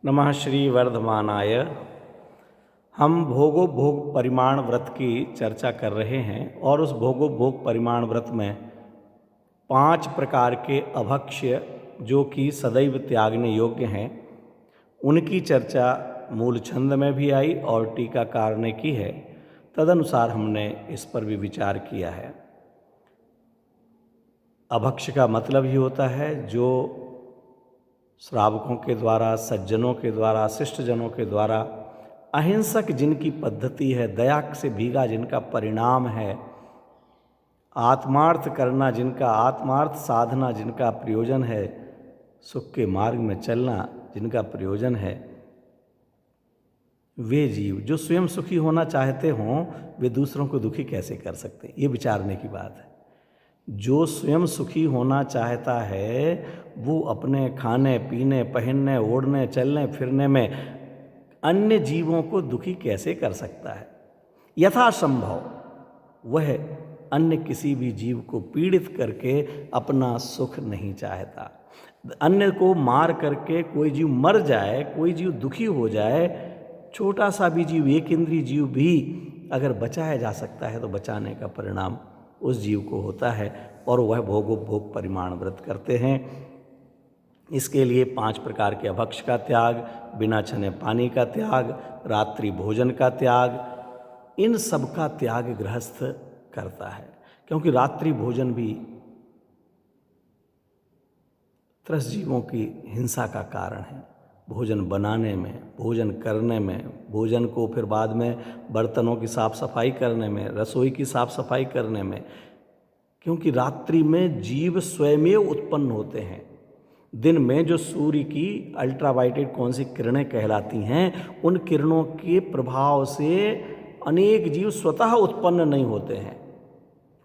नमः श्री वर्धमानाय। हम भोगो भोग परिमाण व्रत की चर्चा कर रहे हैं और उस भोगो भोग परिमाण व्रत में 5 प्रकार के अभक्ष्य जो कि सदैव त्यागने योग्य हैं, उनकी चर्चा मूल छंद में भी आई और टीकाकार ने की है। तदनुसार हमने इस पर भी विचार किया है। अभक्ष्य का मतलब ही होता है जो श्रावकों के द्वारा, सज्जनों के द्वारा, शिष्टजनों के द्वारा अहिंसक जिनकी पद्धति है, दया से भीगा जिनका परिणाम है, आत्मार्थ करना जिनका, आत्मार्थ साधना जिनका प्रयोजन है, सुख के मार्ग में चलना जिनका प्रयोजन है, वे जीव जो स्वयं सुखी होना चाहते हों, वे दूसरों को दुखी कैसे कर सकते हैं? ये विचारने की बात है। जो स्वयं सुखी होना चाहता है वो अपने खाने पीने, पहनने, ओढ़ने, चलने फिरने में अन्य जीवों को दुखी कैसे कर सकता है? यथासंभव वह अन्य किसी भी जीव को पीड़ित करके अपना सुख नहीं चाहता। अन्य को मार करके कोई जीव मर जाए, कोई जीव दुखी हो जाए, छोटा सा भी जीव, एक इंद्रिय जीव भी अगर बचाया जा सकता है तो बचाने का परिणाम उस जीव को होता है और वह भोगो भोग परिमाण व्रत करते हैं। इसके लिए 5 प्रकार के अभक्ष्य का त्याग, बिना छने पानी का त्याग, रात्रि भोजन का त्याग, इन सब का त्याग गृहस्थ करता है, क्योंकि रात्रि भोजन भी त्रस्त जीवों की हिंसा का कारण है। भोजन बनाने में, भोजन करने में, भोजन को फिर बाद में बर्तनों की साफ सफाई करने में, रसोई की साफ सफाई करने में, क्योंकि रात्रि में जीव स्वयमेव उत्पन्न होते हैं। दिन में जो सूर्य की अल्ट्रावायलेट कौन सी किरणें कहलाती हैं, उन किरणों के प्रभाव से अनेक जीव स्वतः उत्पन्न नहीं होते हैं।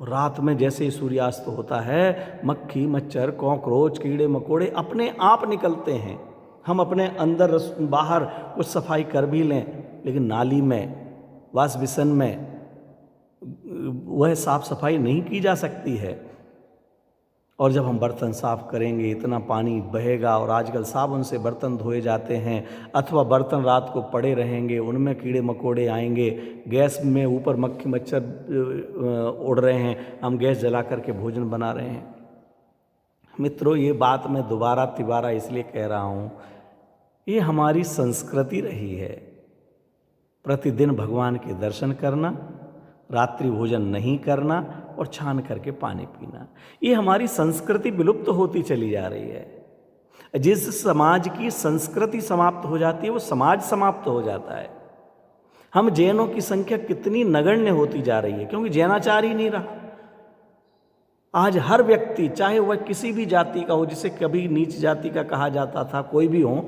रात में जैसे ही सूर्यास्त होता है, मक्खी, मच्छर, कॉकरोच, कीड़े मकोड़े अपने आप निकलते हैं। हम अपने अंदर बाहर कुछ सफाई कर भी लें, लेकिन नाली में, वाश बेसिन में वह साफ सफाई नहीं की जा सकती है। और जब हम बर्तन साफ करेंगे, इतना पानी बहेगा और आजकल साबुन से बर्तन धोए जाते हैं, अथवा बर्तन रात को पड़े रहेंगे, उनमें कीड़े मकोड़े आएंगे, गैस में ऊपर मक्खी मच्छर उड़ रहे हैं, हम गैस जला करके भोजन बना रहे हैं। मित्रों, ये बात मैं दोबारा तिबारा इसलिए कह रहा हूँ, ये हमारी संस्कृति रही है। प्रतिदिन भगवान के दर्शन करना, रात्रि भोजन नहीं करना और छान करके पानी पीना, ये हमारी संस्कृति विलुप्त होती चली जा रही है। जिस समाज की संस्कृति समाप्त हो जाती है वो समाज समाप्त हो जाता है। हम जैनों की संख्या कितनी नगण्य होती जा रही है, क्योंकि जैनाचार ही नहीं रहा। आज हर व्यक्ति, चाहे वह किसी भी जाति का हो, जिसे कभी नीच जाति का कहा जाता था, कोई भी हो,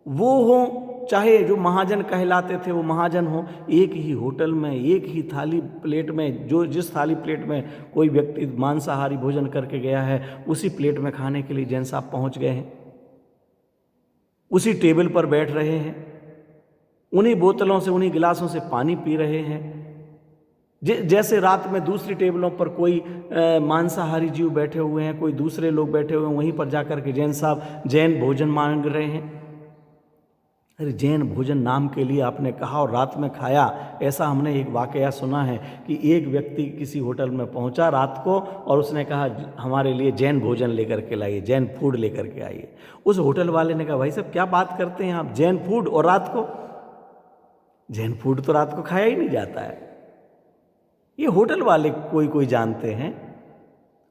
वो हो, चाहे जो महाजन कहलाते थे वो महाजन हो, एक ही होटल में, एक ही थाली प्लेट में, जो जिस थाली प्लेट में कोई व्यक्ति मांसाहारी भोजन करके गया है, उसी प्लेट में खाने के लिए जैन साहब पहुंच गए हैं, उसी टेबल पर बैठ रहे हैं, उन्हीं बोतलों से, उन्हीं गिलासों से पानी पी रहे हैं। जैसे रात में दूसरी टेबलों पर कोई मांसाहारी जीव बैठे हुए हैं, कोई दूसरे लोग बैठे हुए हैं, वहीं पर जाकर के जैन साहब जैन भोजन मांग रहे हैं। अरे जैन भोजन नाम के लिए आपने कहा और रात में खाया। ऐसा हमने एक वाकया सुना है कि एक व्यक्ति किसी होटल में पहुंचा रात को और उसने कहा हमारे लिए जैन भोजन लेकर के लाइए, जैन फूड लेकर के आइए। उस होटल वाले ने कहा भाई साहब क्या बात करते हैं आप, जैन फूड और रात को? जैन फूड तो रात को खाया ही नहीं जाता है। ये होटल वाले कोई जानते हैं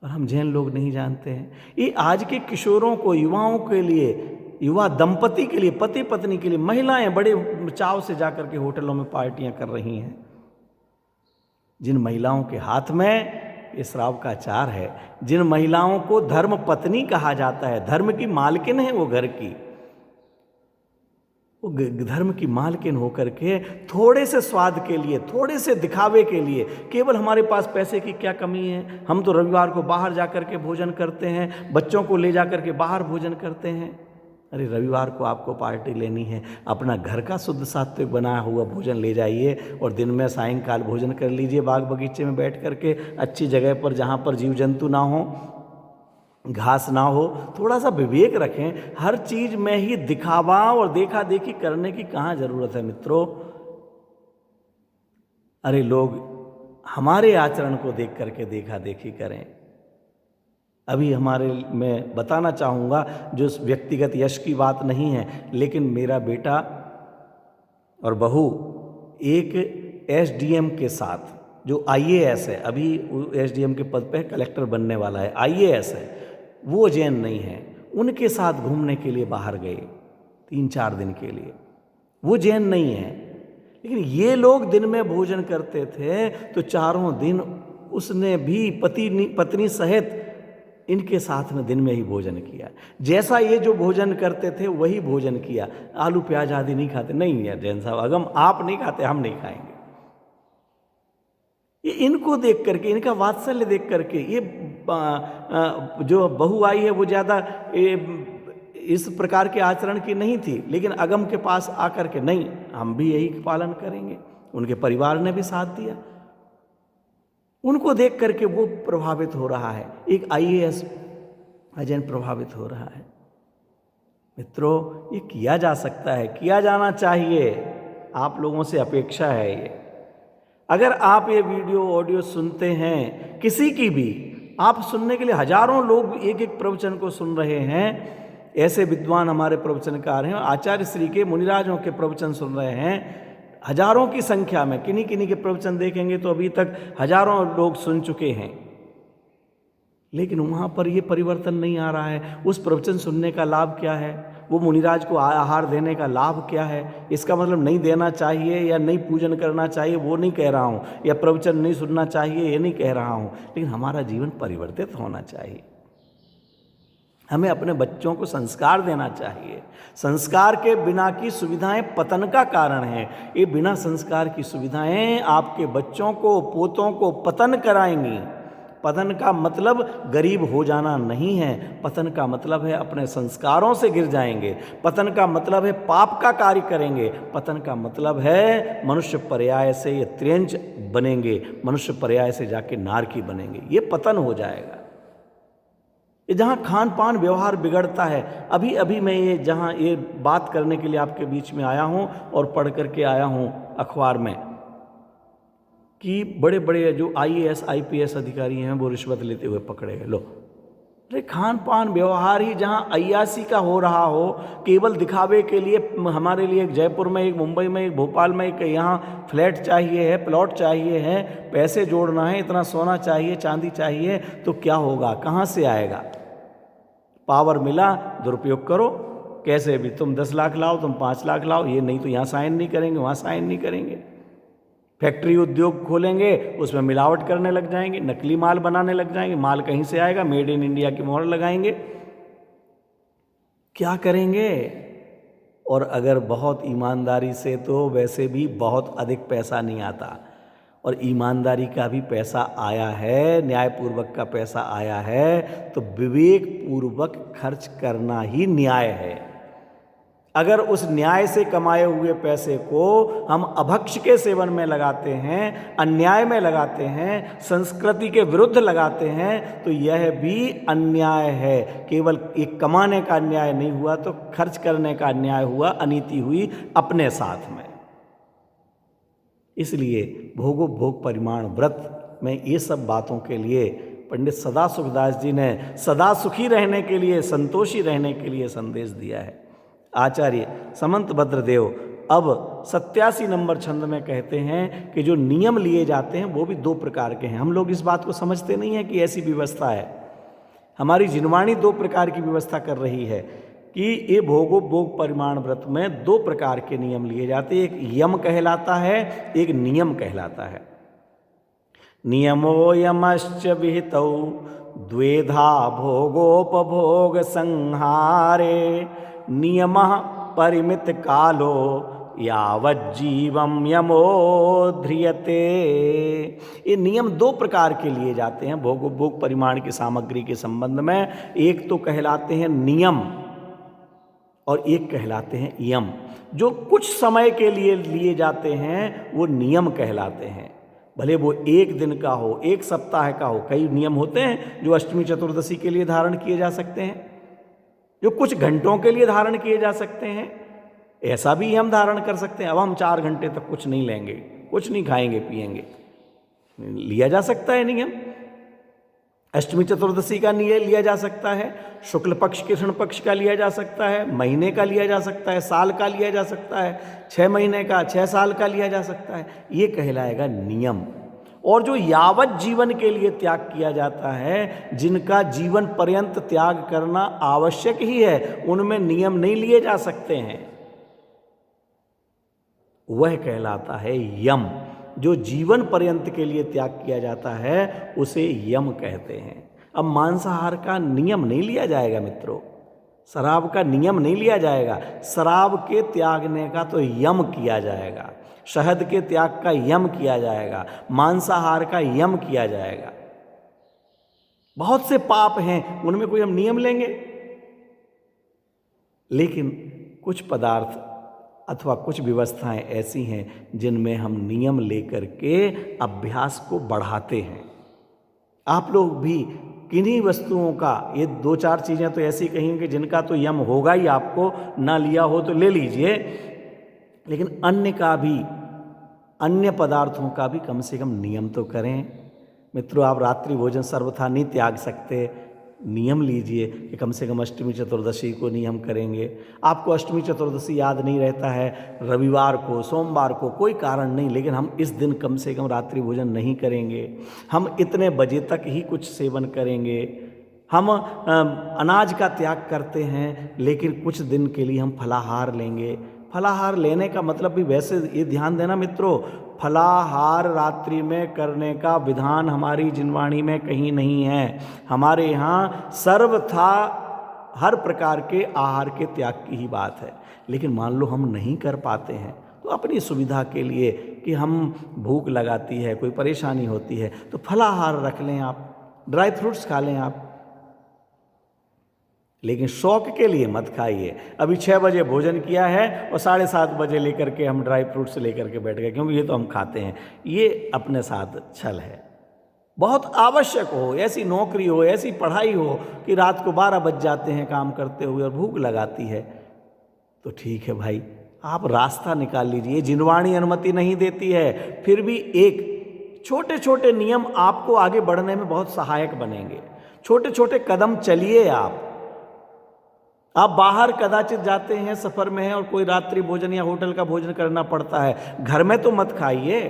और हम जैन लोग नहीं जानते हैं। ये आज के किशोरों को, युवाओं के लिए, युवा दंपति के लिए, पति पत्नी के लिए, महिलाएं बड़े चाव से जाकर के होटलों में पार्टियां कर रही हैं। जिन महिलाओं के हाथ में ये श्राव का आचार है, जिन महिलाओं को धर्म पत्नी कहा जाता है, धर्म की मालकिन है वो घर की, वो धर्म की मालकिन होकर के थोड़े से स्वाद के लिए, थोड़े से दिखावे के लिए, केवल हमारे पास पैसे की क्या कमी है, हम तो रविवार को बाहर जाकर के भोजन करते हैं, बच्चों को ले जाकर के बाहर भोजन करते हैं। अरे रविवार को आपको पार्टी लेनी है, अपना घर का शुद्ध सात्विक बनाया हुआ भोजन ले जाइए और दिन में सायंकाल भोजन कर लीजिए बाग बगीचे में बैठ करके, अच्छी जगह पर जहाँ पर जीव जंतु ना हो। घास ना हो, थोड़ा सा विवेक रखें। हर चीज में ही दिखावा और देखा देखी करने की कहाँ जरूरत है मित्रों। अरे लोग हमारे आचरण को देख करके देखा देखी करें। अभी हमारे मैं बताना चाहूँगा, जो व्यक्तिगत यश की बात नहीं है, लेकिन मेरा बेटा और बहू एक एसडीएम के साथ, जो आईएएस है, अभी एसडीएम के पद पे कलेक्टर बनने वाला है, आईएएस है, वो जैन नहीं है, उनके साथ घूमने के लिए बाहर गए 3-4 दिन के लिए। वो जैन नहीं है, लेकिन ये लोग दिन में भोजन करते थे तो चारों दिन उसने भी पत्नी सहित इनके साथ में दिन में ही भोजन किया। जैसा ये जो भोजन करते थे वही भोजन किया। आलू प्याज आदि नहीं खाते, नहीं है जैन साहब, अगम आप नहीं खाते, हम नहीं खाएंगे। ये इनको देख करके, इनका वात्सल्य देख करके, ये जो बहू आई है वो ज़्यादा इस प्रकार के आचरण की नहीं थी, लेकिन अगम के पास आकर के नहीं, हम भी यही पालन करेंगे। उनके परिवार ने भी साथ दिया। उनको देख करके वो प्रभावित हो रहा है, एक आईएएस अजैन प्रभावित हो रहा है। मित्रों, ये किया जा सकता है, किया जाना चाहिए। आप लोगों से अपेक्षा है ये। अगर आप ये वीडियो ऑडियो सुनते हैं, किसी की भी, आप सुनने के लिए हजारों लोग एक एक प्रवचन को सुन रहे हैं, ऐसे विद्वान हमारे प्रवचनकार हैं, आचार्य श्री के मुनिराजों के प्रवचन सुन रहे हैं, हजारों की संख्या में। किन्हीं किन्हीं के प्रवचन देखेंगे तो अभी तक हजारों लोग सुन चुके हैं, लेकिन वहाँ पर ये परिवर्तन नहीं आ रहा है। उस प्रवचन सुनने का लाभ क्या है? वो मुनिराज को आहार देने का लाभ क्या है? इसका मतलब नहीं देना चाहिए या नहीं पूजन करना चाहिए, वो नहीं कह रहा हूँ, या प्रवचन नहीं सुनना चाहिए, ये नहीं कह रहा हूँ, लेकिन हमारा जीवन परिवर्तित होना चाहिए। हमें अपने बच्चों को संस्कार देना चाहिए। संस्कार के बिना की सुविधाएं पतन का कारण है। ये बिना संस्कार की सुविधाएं आपके बच्चों को, पोतों को पतन कराएंगी। पतन का मतलब गरीब हो जाना नहीं है। पतन का मतलब है अपने संस्कारों से गिर जाएंगे। पतन का मतलब है पाप का कार्य करेंगे। पतन का मतलब है मनुष्य पर्याय से ये त्रियंच बनेंगे, मनुष्य पर्याय से जाके नारकी बनेंगे। ये पतन हो जाएगा। ये जहाँ खान पान व्यवहार बिगड़ता है, अभी अभी मैं ये जहाँ ये बात करने के लिए आपके बीच में आया हूँ और पढ़ करके आया हूँ अखबार में कि बड़े बड़े जो आईएएस आईपीएस अधिकारी हैं वो रिश्वत लेते हुए पकड़े गए। लो, अरे खान पान व्यवहार ही जहाँ अय्यासी का हो रहा हो, केवल दिखावे के लिए, हमारे लिए एक जयपुर में, एक मुंबई में, एक भोपाल में, एक यहाँ फ्लैट चाहिए है, प्लॉट चाहिए है, पैसे जोड़ना है, इतना सोना चाहिए, चांदी चाहिए, तो क्या होगा, कहाँ से आएगा? पावर मिला, दुरुपयोग करो, कैसे भी, तुम 10 लाख लाओ, तुम 5 लाख लाओ, ये नहीं तो यहाँ साइन नहीं करेंगे, वहाँ साइन नहीं करेंगे। फैक्ट्री उद्योग खोलेंगे, उसमें मिलावट करने लग जाएंगे, नकली माल बनाने लग जाएंगे, माल कहीं से आएगा, मेड इन इंडिया की मोहर लगाएंगे, क्या करेंगे? और अगर बहुत ईमानदारी से, तो वैसे भी बहुत अधिक पैसा नहीं आता, और ईमानदारी का भी पैसा आया है, न्यायपूर्वक का पैसा आया है, तो विवेक पूर्वक खर्च करना ही न्याय है। अगर उस न्याय से कमाए हुए पैसे को हम अभक्ष के सेवन में लगाते हैं, अन्याय में लगाते हैं, संस्कृति के विरुद्ध लगाते हैं, तो यह भी अन्याय है। केवल एक कमाने का अन्याय नहीं हुआ, तो खर्च करने का अन्याय हुआ, अनीति हुई अपने साथ में। इसलिए भोगो भोग परिमाण व्रत में ये सब बातों के लिए पंडित सदा सुखदास जी ने सदा सुखी रहने के लिए, संतोषी रहने के लिए संदेश दिया है। आचार्य समंत भद्रदेव अब 87 नंबर छंद में कहते हैं कि जो नियम लिए जाते हैं वो भी 2 प्रकार के हैं। हम लोग इस बात को समझते नहीं है कि ऐसी व्यवस्था है। हमारी जिनवाणी 2 प्रकार की व्यवस्था कर रही है कि ये भोगो भोग परिमाण व्रत में 2 प्रकार के नियम लिए जाते हैं। एक यम कहलाता है, एक नियम कहलाता है। नियमो यमश्च विहितौ द्वेधा भोगोपभोग संहारे नियमः परिमित कालो यावज्जीवम यमो ध्रियते। ये नियम 2 प्रकार के लिए जाते हैं भोग भोग परिमाण की सामग्री के संबंध में। एक तो कहलाते हैं नियम और एक कहलाते हैं यम। जो कुछ समय के लिए लिए जाते हैं वो नियम कहलाते हैं। भले वो एक दिन का हो, एक सप्ताह का हो। कई नियम होते हैं जो अष्टमी चतुर्दशी के लिए धारण किए जा सकते हैं, जो कुछ घंटों के लिए धारण किए जा सकते हैं। ऐसा भी हम धारण कर सकते हैं, अब हम 4 घंटे तक कुछ नहीं लेंगे, कुछ नहीं खाएंगे पिएंगे, लिया जा सकता है नियम। अष्टमी चतुर्दशी का नियम लिया जा सकता है, शुक्ल पक्ष कृष्ण पक्ष का लिया जा सकता है, महीने का लिया जा सकता है, साल का लिया जा सकता है, 6 महीने का, 6 साल का लिया जा सकता है। ये कहलाएगा नियम। और जो यावत जीवन के लिए त्याग किया जाता है, जिनका जीवन पर्यंत त्याग करना आवश्यक ही है, उनमें नियम नहीं लिए जा सकते हैं, वह कहलाता है यम। जो जीवन पर्यंत के लिए त्याग किया जाता है उसे यम कहते हैं। अब मांसाहार का नियम नहीं लिया जाएगा मित्रों, शराब का नियम नहीं लिया जाएगा। शराब के त्यागने का तो यम किया जाएगा, शहद के त्याग का यम किया जाएगा, मांसाहार का यम किया जाएगा। बहुत से पाप हैं, उनमें कोई हम नियम लेंगे? लेकिन कुछ पदार्थ अथवा कुछ व्यवस्थाएं ऐसी हैं जिनमें हम नियम लेकर के अभ्यास को बढ़ाते हैं। आप लोग भी किन्हीं वस्तुओं का, ये 2-4 चीज़ें तो ऐसी कहेंगे जिनका तो यम होगा ही, आपको ना लिया हो तो ले लीजिए, लेकिन अन्य का भी, अन्य पदार्थों का भी कम से कम नियम तो करें। मित्रों, आप रात्रि भोजन सर्वथा नहीं त्याग सकते, नियम लीजिए कि कम से कम अष्टमी चतुर्दशी को नियम करेंगे। आपको अष्टमी चतुर्दशी याद नहीं रहता है, रविवार को, सोमवार को, कोई कारण नहीं, लेकिन हम इस दिन कम से कम रात्रि भोजन नहीं करेंगे, हम इतने बजे तक ही कुछ सेवन करेंगे। हम अनाज का त्याग करते हैं, लेकिन कुछ दिन के लिए हम फलाहार लेंगे। फलाहार लेने का मतलब भी वैसे ये ध्यान देना मित्रों, फलाहार रात्रि में करने का विधान हमारी जिनवाणी में कहीं नहीं है। हमारे यहाँ सर्वथा हर प्रकार के आहार के त्याग की ही बात है। लेकिन मान लो हम नहीं कर पाते हैं, तो अपनी सुविधा के लिए कि हम भूख लगाती है, कोई परेशानी होती है, तो फलाहार रख लें आप, ड्राई फ्रूट्स खा लें आप, लेकिन शौक के लिए मत खाइए। अभी 6 बजे भोजन किया है और 7:30 बजे लेकर के हम ड्राई फ्रूट्स लेकर के बैठ गए, क्योंकि ये तो हम खाते हैं। ये अपने साथ छल है। बहुत आवश्यक हो, ऐसी नौकरी हो, ऐसी पढ़ाई हो कि रात को 12 बज जाते हैं काम करते हुए और भूख लगाती है, तो ठीक है भाई, आप रास्ता निकाल लीजिए। जिनवाणी अनुमति नहीं देती है, फिर भी एक छोटे छोटे नियम आपको आगे बढ़ने में बहुत सहायक बनेंगे। छोटे छोटे कदम चलिए। आप बाहर कदाचित जाते हैं, सफ़र में हैं और कोई रात्रि भोजन या होटल का भोजन करना पड़ता है, घर में तो मत खाइए।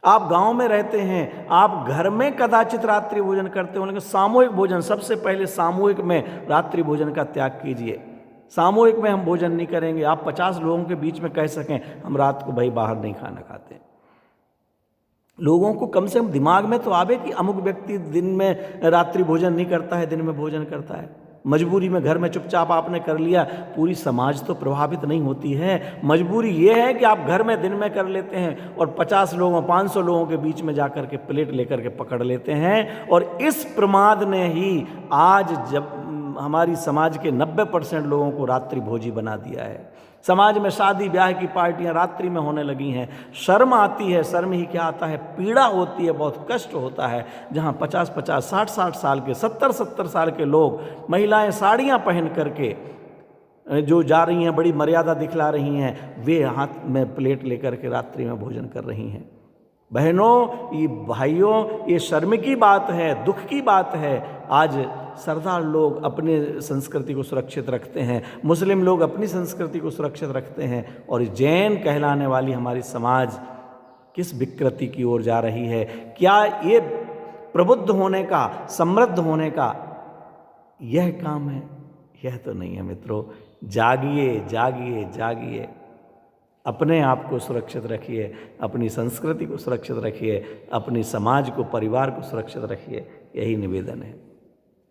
आप गांव में रहते हैं, आप घर में कदाचित रात्रि भोजन करते हो, लेकिन सामूहिक भोजन, सबसे पहले सामूहिक में रात्रि भोजन का त्याग कीजिए। सामूहिक में हम भोजन नहीं करेंगे। आप 50 लोगों के बीच में कह सकें हम रात को भाई बाहर नहीं खाना खाते। लोगों को कम से कम दिमाग में तो आवे कि अमुक व्यक्ति दिन में रात्रि भोजन नहीं करता है, दिन में भोजन करता है। मजबूरी में घर में चुपचाप आपने कर लिया, पूरी समाज तो प्रभावित नहीं होती है। मजबूरी ये है कि आप घर में दिन में कर लेते हैं और 50 लोगों 500 लोगों के बीच में जाकर के प्लेट लेकर के पकड़ लेते हैं। और इस प्रमाद ने ही आज जब हमारी समाज के 90% लोगों को रात्रि भोजी बना दिया है। समाज में शादी ब्याह की पार्टियां रात्रि में होने लगी हैं। शर्म आती है, शर्म ही क्या आता है, पीड़ा होती है, बहुत कष्ट होता है। जहां 50-50, 60-60 साल के, 70-70 साल के लोग, महिलाएं साड़ियां पहन करके जो जा रही हैं, बड़ी मर्यादा दिखला रही हैं, वे हाथ में प्लेट लेकर के रात्रि में भोजन कर रही हैं। बहनों, ये भाइयों, ये शर्म की बात है, दुख की बात है। आज सरदार लोग अपने संस्कृति को सुरक्षित रखते हैं, मुस्लिम लोग अपनी संस्कृति को सुरक्षित रखते हैं, और जैन कहलाने वाली हमारी समाज किस विकृति की ओर जा रही है। क्या ये प्रबुद्ध होने का, समृद्ध होने का यह काम है? यह तो नहीं है मित्रों। जागिए, जागिए, जागिए। अपने आप को सुरक्षित रखिए, अपनी संस्कृति को सुरक्षित रखिए, अपनी समाज को, परिवार को सुरक्षित रखिए। यही निवेदन है।